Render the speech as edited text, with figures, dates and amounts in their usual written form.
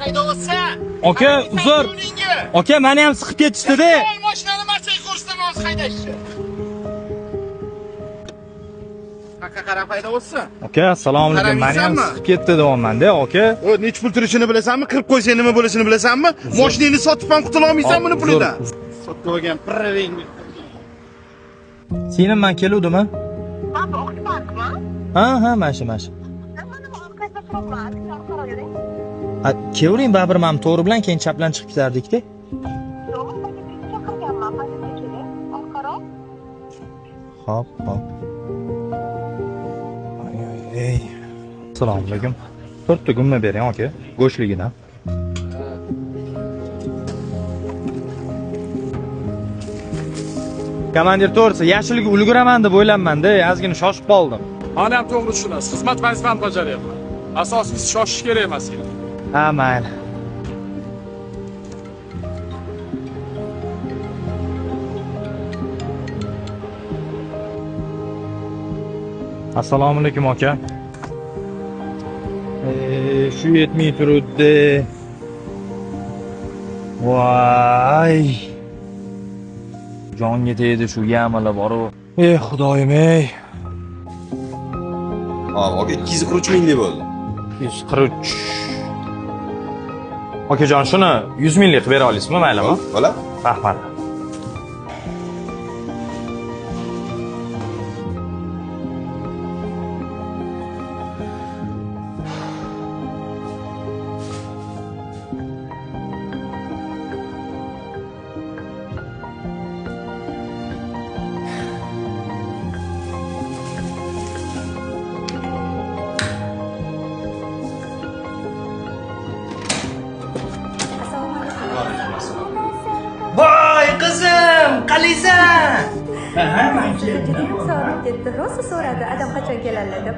haydayapsan? Aka, uzr. Aka, meni ham siqib ketishdi-da. Mashinani marchaga ko'rsataman hozir haydashni. Aka qarab haydayapsan? Aka, assalomu alaykum. Meni ham siqib ketdi deyapman-da, aka. O, nech pul turishini bilasanmi? Kirib qo'ysang nima bo'lishini bilasanmi? Mashinangni sotib ham qutula olmaysan buni pulidan. Sotib olgan pirringni. Sening men keluvdimi? Baba, o'qitmadimi? Ha, mana shu. Kevring baribir men to'g'ri bilan keyin chaplan chiqib ketardik-da. Hop. Ay. Assalomu alaykum. 4 ta gumma bering, aka. Go'shtligini. Komandir to'g'risi, yashilga ulguraman deb o'ylanman-da, ozgina shoshib qoldim. Mana ham to'g'ri tushunasiz. Xizmat vazifamni bajaryapman. Asosiysi shoshish kerak emas edi. Ha, mayli. Assalomu alaykum aka. Shu yetmay turibdi. Voy. Jonga tegdi shu yamalar boru. Xudoyim ey. Aka 243 minglik bo'ldi. 243. Okajon, shuni 100 minglik qilib bera olasizmi, maylimi? Bo'la? Rahmat. Voy qizim, qalaysan? Judayam sog'liq debdi. Rosa so'radi, adam qachon keladi deb.